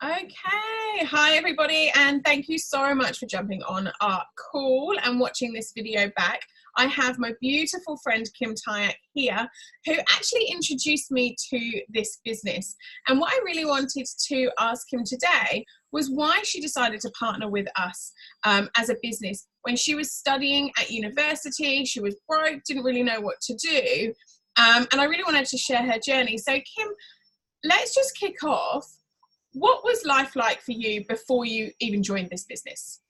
Okay, hi everybody, and thank you so much for jumping on our call and watching this video back. I have my beautiful friend Kim Tyack here, who actually introduced me to this business. And what I really wanted to ask Kim today was why she decided to partner with us as a business. When she was studying at university, she was broke, didn't really know what to do. And I really wanted to share her journey. So Kim, let's just kick off. What was life like for you before you even joined this business?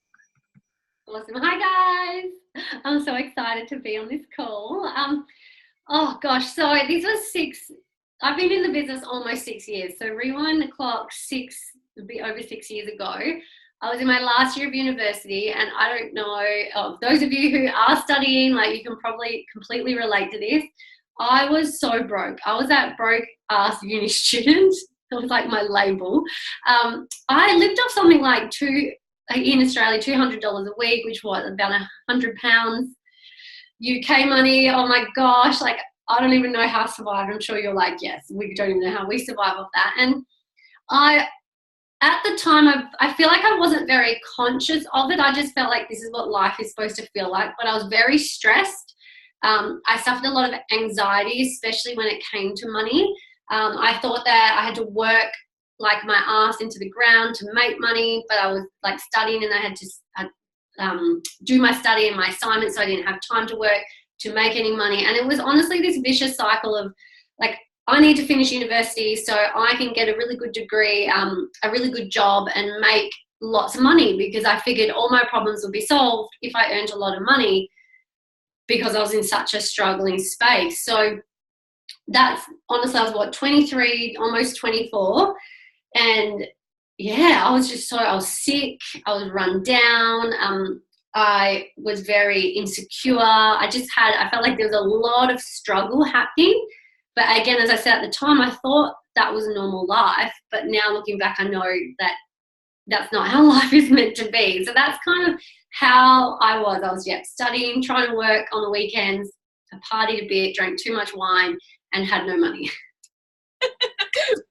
Awesome. Hi guys. I'm so excited to be on this call. Oh gosh, so this was I've been in the business almost 6 years. So rewind the clock it'd be over 6 years ago. I was in my last year of university, and I don't know, those of you who are studying, like, you can probably completely relate to this. I was so broke. I was that broke ass uni student. It was like my label. I lived off something like in Australia, $200 a week, which was about £100 UK money. Oh my gosh, like, I don't even know how I survived. I'm sure you're like, yes, we don't even know how we survive off that. And at the time, I feel like I wasn't very conscious of it. I just felt like this is what life is supposed to feel like, but I was very stressed. I suffered a lot of anxiety, especially when it came to money. I thought that I had to work like my ass into the ground to make money, but I was like studying, and I had to do my study and my assignments, so I didn't have time to work to make any money. And it was honestly this vicious cycle of, like, I need to finish university so I can get a really good degree, a really good job, and make lots of money, because I figured all my problems would be solved if I earned a lot of money, because I was in such a struggling space. So that's, honestly, I was 23, almost 24. And yeah, I was sick. I was run down. I was very insecure. I felt like there was a lot of struggle happening. But again, as I said at the time, I thought that was a normal life. But now looking back, I know that that's not how life is meant to be. So that's kind of how I was. I was, studying, trying to work on the weekends. I partied a bit, drank too much wine, and had no money.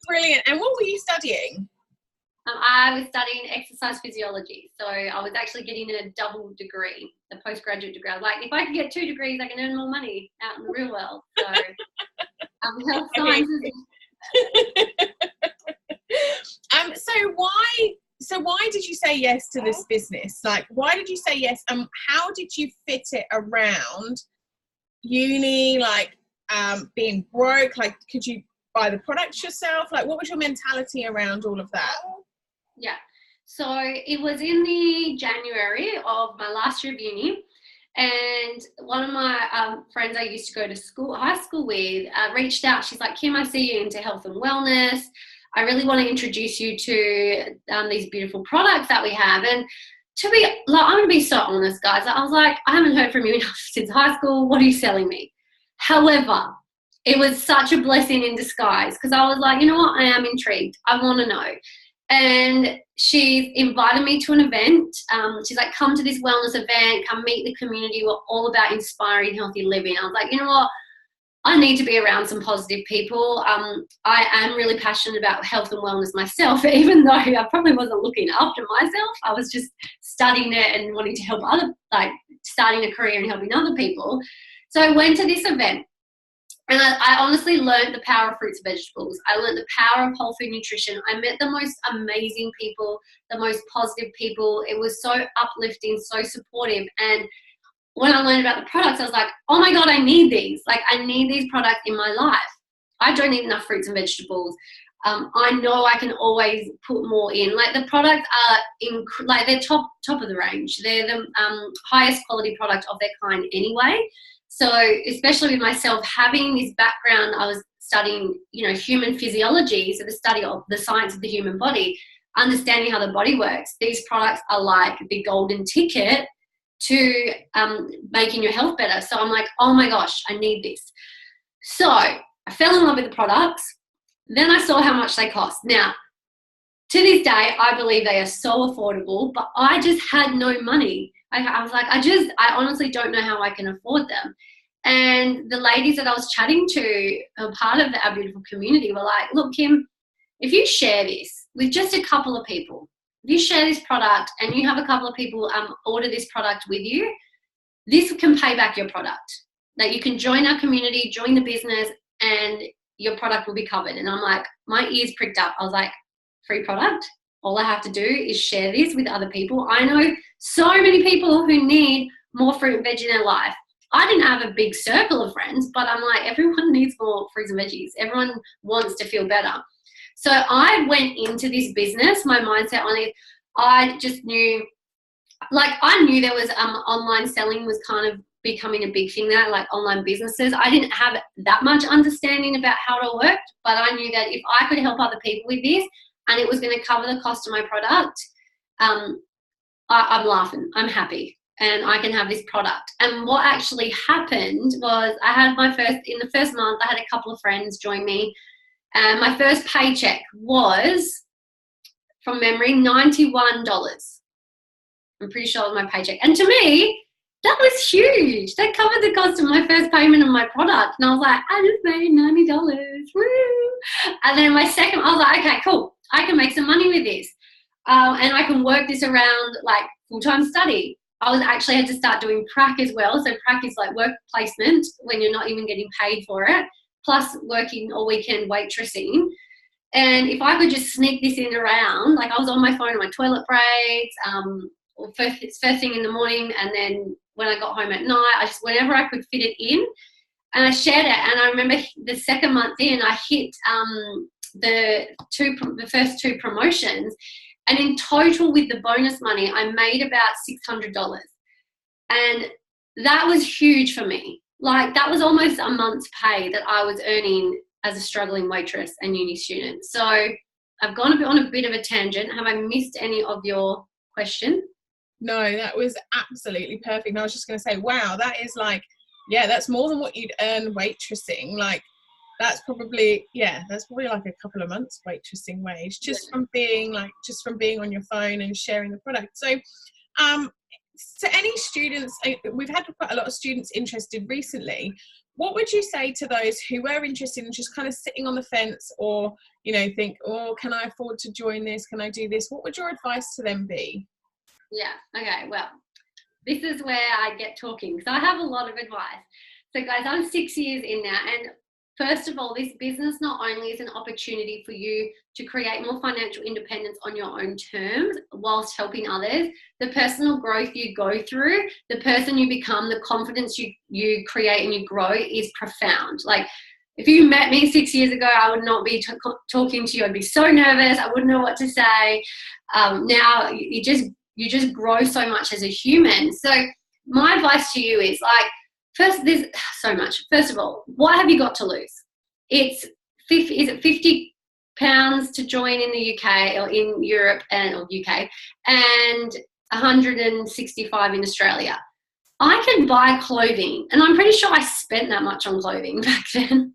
Brilliant. And what were you studying? I was studying exercise physiology. So I was actually getting a double degree, a postgraduate degree. I was like, if I can get 2 degrees, I can earn more money out in the real world. So health sciences. So why did you say yes to this business? Like, why did you say yes? And how did you fit it around uni, like being broke? Like, could you buy the products yourself? Like, what was your mentality around all of that? Yeah, so it was in the January of my last year of uni, and one of my friends I used to go to high school with, reached out. She's like, Kim, I see you into health and wellness. I really want to introduce you to these beautiful products that we have. And I'm going to be so honest, guys. I was like, I haven't heard from you since high school. What are you selling me? However, it was such a blessing in disguise, because I was like, you know what? I am intrigued. I want to know. And she invited me to an event. She's like, come to this wellness event, come meet the community. We're all about inspiring healthy living. I was like, you know what? I need to be around some positive people. I am really passionate about health and wellness myself, even though I probably wasn't looking after myself. I was just studying it and wanting to help starting a career and helping other people. So I went to this event. And I honestly learned the power of fruits and vegetables. I learned the power of whole food nutrition. I met the most amazing people, the most positive people. It was so uplifting, so supportive. And when I learned about the products, I was like, oh my God, I need these. Like, I need these products in my life. I don't eat enough fruits and vegetables. I know I can always put more in. Like, the products are they're top of the range. They're the highest quality product of their kind anyway. So especially with myself having this background, I was studying, human physiology, so the study of the science of the human body, understanding how the body works. These products are like the golden ticket to making your health better. So I'm like, oh my gosh, I need this. So I fell in love with the products. Then I saw how much they cost. Now, to this day, I believe they are so affordable, but I just had no money. I was like, I honestly don't know how I can afford them. And the ladies that I was chatting to, a part of our beautiful community, were like, look, Kim, if you share this, with just a couple of people. If you share this product and you have a couple of people order this product with you, this can pay back your product. That you can join our community, join the business, and your product will be covered. And I'm like, my ears pricked up. I was like, free product? All I have to do is share this with other people. I know so many people who need more fruit and veg in their life. I didn't have a big circle of friends, but I'm like, everyone needs more fruits and veggies. Everyone wants to feel better. So I went into this business, my mindset on it, I just knew, like I knew there was online selling was kind of becoming a big thing there, like online businesses. I didn't have that much understanding about how it worked, but I knew that if I could help other people with this and it was going to cover the cost of my product, I'm laughing, I'm happy. And I can have this product. And what actually happened was in the first month, I had a couple of friends join me. And my first paycheck was, from memory, $91. I'm pretty sure it was my paycheck. And to me, that was huge. That covered the cost of my first payment of my product. And I was like, I just made $90. Woo! And then my second, I was like, okay, cool. I can make some money with this. And I can work this around like full-time study. I was actually had to start doing prac as well. So prac is like work placement when you're not even getting paid for it, plus working all weekend waitressing. And if I could just sneak this in around, like I was on my phone on my toilet breaks, first thing in the morning, and then when I got home at night, I just, whenever I could fit it in, and I shared it. And I remember the second month in, I hit the first two promotions. And in total with the bonus money, I made about $600. And that was huge for me. Like that was almost a month's pay that I was earning as a struggling waitress and uni student. So I've gone on a bit of a tangent. Have I missed any of your question? No, that was absolutely perfect. And I was just going to say, wow, that is like, yeah, that's more than what you'd earn waitressing. Like, that's probably like a couple of months waitressing wage just from being on your phone and sharing the product. So to any students, we've had quite a lot of students interested recently. What would you say to those who were interested in just kind of sitting on the fence, or think, oh, can I afford to join this, can I do this? What would your advice to them be? Okay, well, this is where I get talking, so I have a lot of advice. So guys, I'm 6 years in now, and first of all, this business not only is an opportunity for you to create more financial independence on your own terms whilst helping others, the personal growth you go through, the person you become, the confidence you create and you grow is profound. Like if you met me 6 years ago, I would not be talking to you. I'd be so nervous. I wouldn't know what to say. Now you just grow so much as a human. So my advice to you is like, first, there's so much. First of all, what have you got to lose? Is it 50 pounds to join in the UK or in Europe or UK, and 165 in Australia? I can buy clothing, and I'm pretty sure I spent that much on clothing back then,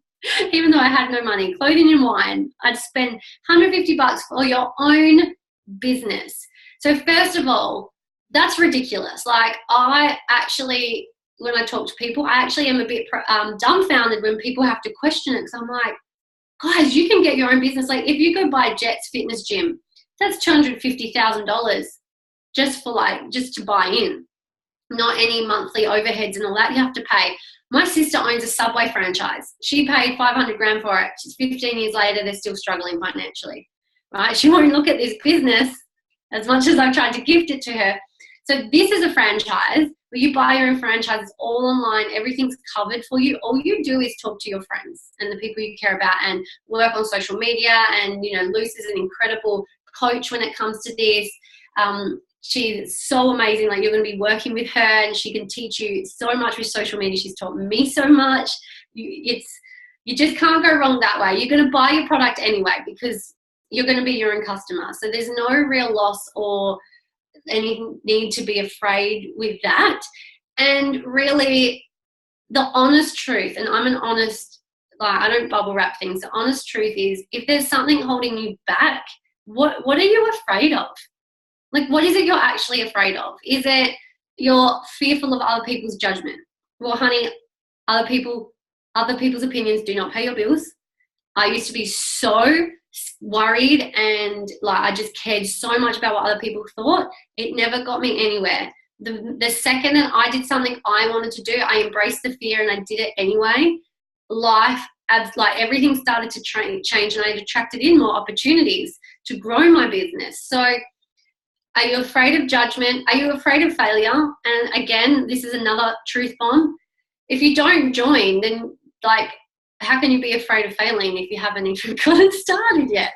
even though I had no money. Clothing and wine, I'd spend $150 for your own business. So first of all, that's ridiculous. Like when I talk to people, I actually am a bit dumbfounded when people have to question it, because I'm like, guys, you can get your own business. Like if you go buy Jet's Fitness Gym, that's $250,000 just to buy in, not any monthly overheads and all that you have to pay. My sister owns a Subway franchise. She paid $500,000 for it. She's 15 years later, they're still struggling financially, right? She won't look at this business as much as I've tried to gift it to her. So this is a franchise where you buy your own franchise. It's all online. Everything's covered for you. All you do is talk to your friends and the people you care about and work on social media. And, Luce is an incredible coach when it comes to this. She's so amazing. Like you're going to be working with her and she can teach you so much with social media. She's taught me so much. You just can't go wrong that way. You're going to buy your product anyway because you're going to be your own customer. So there's no real loss or any need to be afraid with that. And really the honest truth, and I'm an honest, I don't bubble wrap things. The honest truth is if there's something holding you back, what are you afraid of? Like what is it you're actually afraid of? Is it you're fearful of other people's judgment? Well, honey, other people's opinions do not pay your bills. I used to be so worried, and like I just cared so much about what other people thought, it never got me anywhere. The second that I did something I wanted to do, I embraced the fear and I did it anyway. Life, like everything started to change, and I attracted in more opportunities to grow my business. So are you afraid of judgment? Are you afraid of failure? And again, this is another truth bomb. If you don't join, then like, how can you be afraid of failing if you haven't even gotten started yet?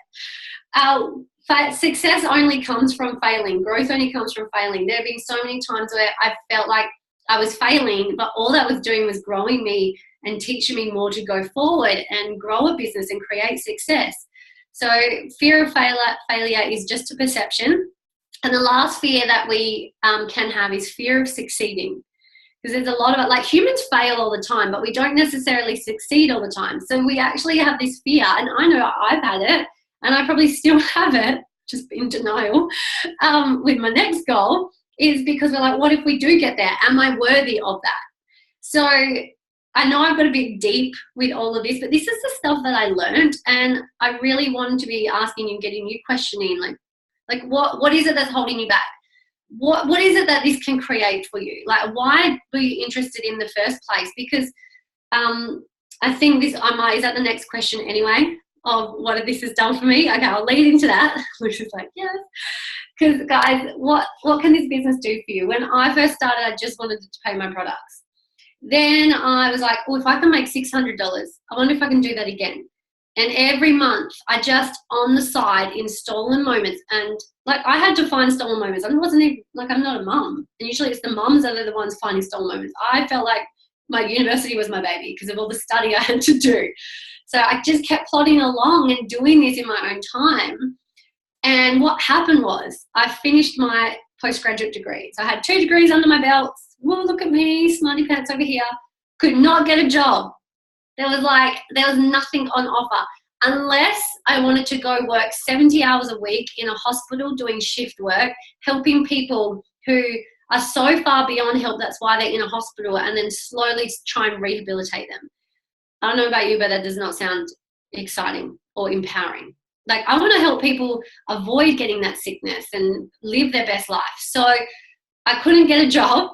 Success only comes from failing. Growth only comes from failing. There have been so many times where I felt like I was failing, but all that was doing was growing me and teaching me more to go forward and grow a business and create success. So fear of failure is just a perception. And the last fear that we can have is fear of succeeding. Because there's a lot of it, like humans fail all the time, but we don't necessarily succeed all the time. So we actually have this fear, and I know I've had it, and I probably still have it, just in denial, with my next goal, is because we're like, what if we do get there? Am I worthy of that? So I know I've got a bit deep with all of this, but this is the stuff that I learned, and I really wanted to be asking you, getting you questioning, like what is it that's holding you back? What is it that this can create for you? Like, why were you interested in the first place? Because I think this, is that the next question anyway, of what this has done for me? Okay, I'll lead into that, which is like, yes. Because guys, what can this business do for you? When I first started, I just wanted to pay my products. Then I was like, if I can make $600, I wonder if I can do that again. And every month I just on the side in stolen moments, and like I had to find stolen moments. I wasn't even like, I'm not a mum, and usually it's the mums that are the ones finding stolen moments. I felt like my university was my baby because of all the study I had to do. So I just kept plodding along and doing this in my own time. And what happened was I finished my postgraduate degree. So I had 2 degrees under my belt. Whoa, look at me, smarty pants over here. Could not get a job. There was nothing on offer unless I wanted to go work 70 hours a week in a hospital doing shift work, helping people who are so far beyond help, that's why they're in a hospital, and then slowly try and rehabilitate them. I don't know about you, but that does not sound exciting or empowering. Like, I want to help people avoid getting that sickness and live their best life. So I couldn't get a job.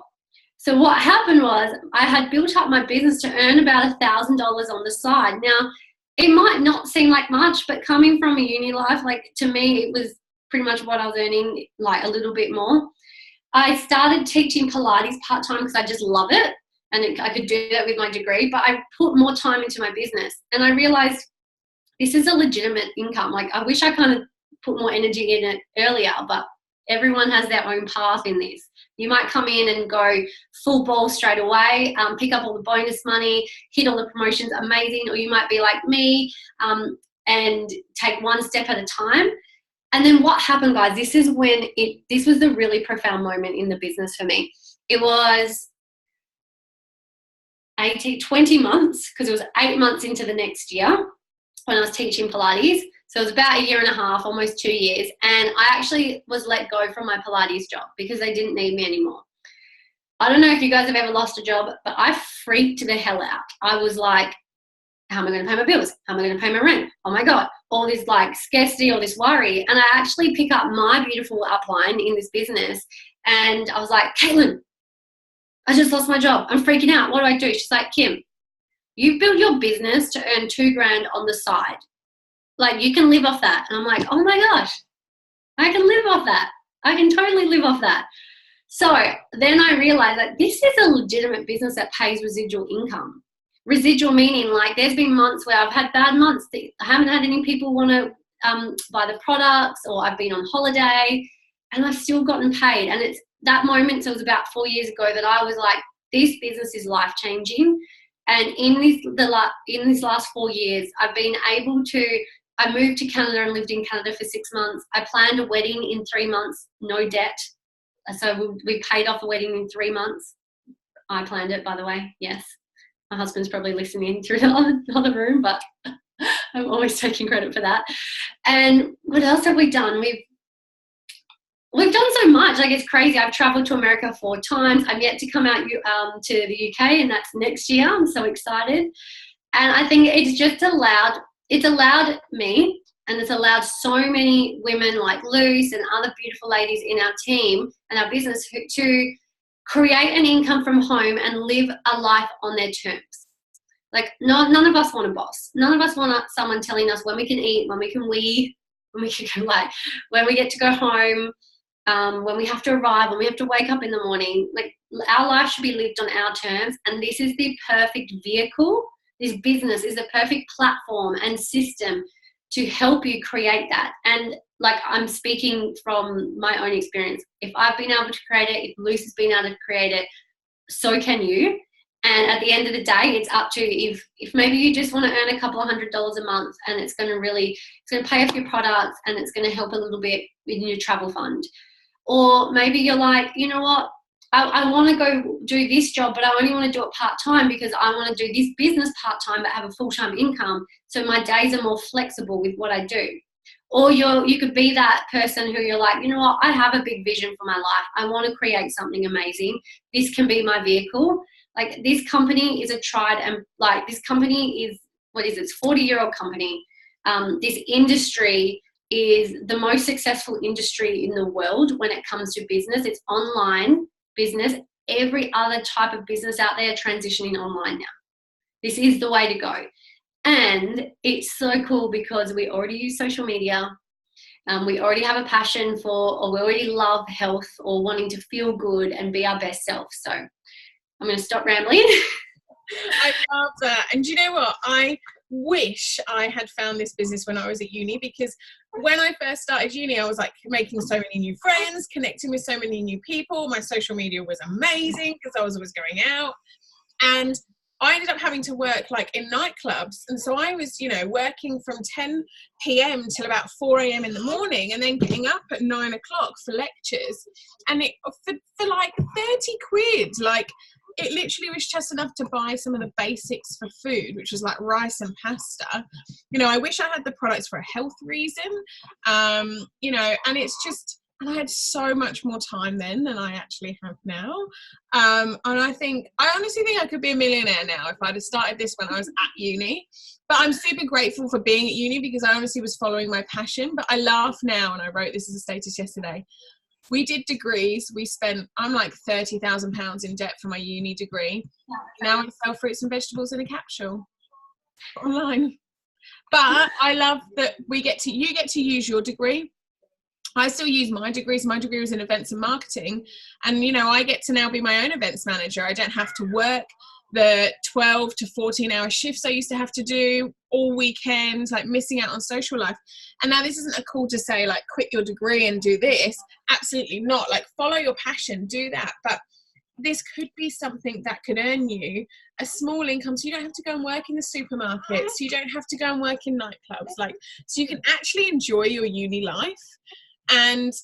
So what happened was I had built up my business to earn about $1,000 on the side. Now, it might not seem like much, but coming from a uni life, like to me, it was pretty much what I was earning, like a little bit more. I started teaching Pilates part-time because I just love it, and I could do that with my degree, but I put more time into my business, and I realized this is a legitimate income. Like, I wish I kind of put more energy in it earlier, but everyone has their own path in this. You might come in and go full ball straight away, pick up all the bonus money, hit all the promotions, amazing. Or you might be like me and take one step at a time. And then what happened, guys, this was the really profound moment in the business for me. It was 20 months, because it was 8 months into the next year when I was teaching Pilates. So it was about 1.5 years, almost 2 years. And I actually was let go from my Pilates job because they didn't need me anymore. I don't know if you guys have ever lost a job, but I freaked the hell out. I was like, how am I going to pay my bills? How am I going to pay my rent? Oh my God, all this like scarcity, all this worry. And I actually pick up my beautiful upline in this business. And I was like, Caitlin, I just lost my job. I'm freaking out. What do I do? She's like, Kim, you've built your business to earn $2,000 on the side. Like, you can live off that. And I'm like, oh my gosh, I can live off that. I can totally live off that. So then I realized that this is a legitimate business that pays residual income. Residual meaning, like, there's been months where I've had bad months. I haven't had any people want to buy the products, or I've been on holiday and I've still gotten paid. And it's that moment, so it was about 4 years ago, that I was like, this business is life-changing. And in these last 4 years, I've been able to, I moved to Canada and lived in Canada for 6 months. I planned a wedding in 3 months, no debt. So we paid off the wedding in 3 months. I planned it, by the way, yes. My husband's probably listening through the other room, but I'm always taking credit for that. And what else have we done? We've done so much, like, it's crazy. I've traveled to America 4 times. I'm yet to come out to the UK, and that's next year. I'm so excited. And I think it's allowed me And it's allowed so many women like Luce and other beautiful ladies in our team and our business to create an income from home and live a life on their terms. Like, none of us want a boss. None of us want someone telling us when we can eat, when we can when we get to go home, when we have to arrive, when we have to wake up in the morning. Like, our life should be lived on our terms, and this is the perfect vehicle. This business is the perfect platform and system to help you create that. And like, I'm speaking from my own experience. If I've been able to create it, if Luce has been able to create it, so can you. And at the end of the day, it's up to you. If maybe you just want to earn a couple of $100s a month, and it's going to pay off your products, and it's going to help a little bit in your travel fund. Or maybe you're like, you know what, I want to go do this job, but I only want to do it part-time because I want to do this business part-time but have a full-time income, so my days are more flexible with what I do. Or you could be that person who you're like, you know what, I have a big vision for my life. I want to create something amazing. This can be my vehicle. Like, this company is this company is, it's 40-year-old company. This industry is the most successful industry in the world when it comes to business. It's online business. Every other type of business out there transitioning online now. This is the way to go. And it's so cool because we already use social media. We already have a passion for, or we already love health or wanting to feel good and be our best self. So I'm going to stop rambling. I love that. And do you know what? I wish I had found this business when I was at uni, because when I first started uni, I was like making so many new friends, connecting with so many new people. My social media was amazing because I was always going out. And I ended up having to work like in nightclubs. And so I was, working from 10 p.m. till about 4 a.m. in the morning, and then getting up at 9 o'clock for lectures. And for like 30 quid, like, it literally was just enough to buy some of the basics for food, which was like rice and pasta. I wish I had the products for a health reason, and it's just, and I had so much more time then than I actually have now. And I honestly think I could be a millionaire now if I'd have started this when I was at uni. But I'm super grateful for being at uni because I honestly was following my passion. But I laugh now, and I wrote this as a status yesterday. We did degrees. I'm like £30,000 in debt for my uni degree. Now I sell fruits and vegetables in a capsule online. But I love that you get to use your degree. I still use my degrees. My degree was in events and marketing. And, I get to now be my own events manager. I don't have to work the 12 to 14-hour shifts I used to have to do all weekends, like missing out on social life. And now this isn't a call to say, like, quit your degree and do this. Absolutely not. Like, follow your passion, do that. But this could be something that could earn you a small income, so you don't have to go and work in the supermarkets. You don't have to go and work in nightclubs. So you can actually enjoy your uni life and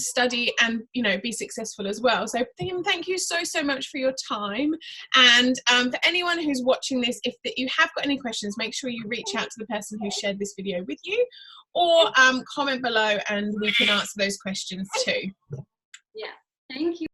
study and be successful as well. So thank you so much for your time. And for anyone who's watching this, if you have got any questions, make sure you reach out to the person who shared this video with you, or comment below and we can answer those questions too. Yeah, thank you.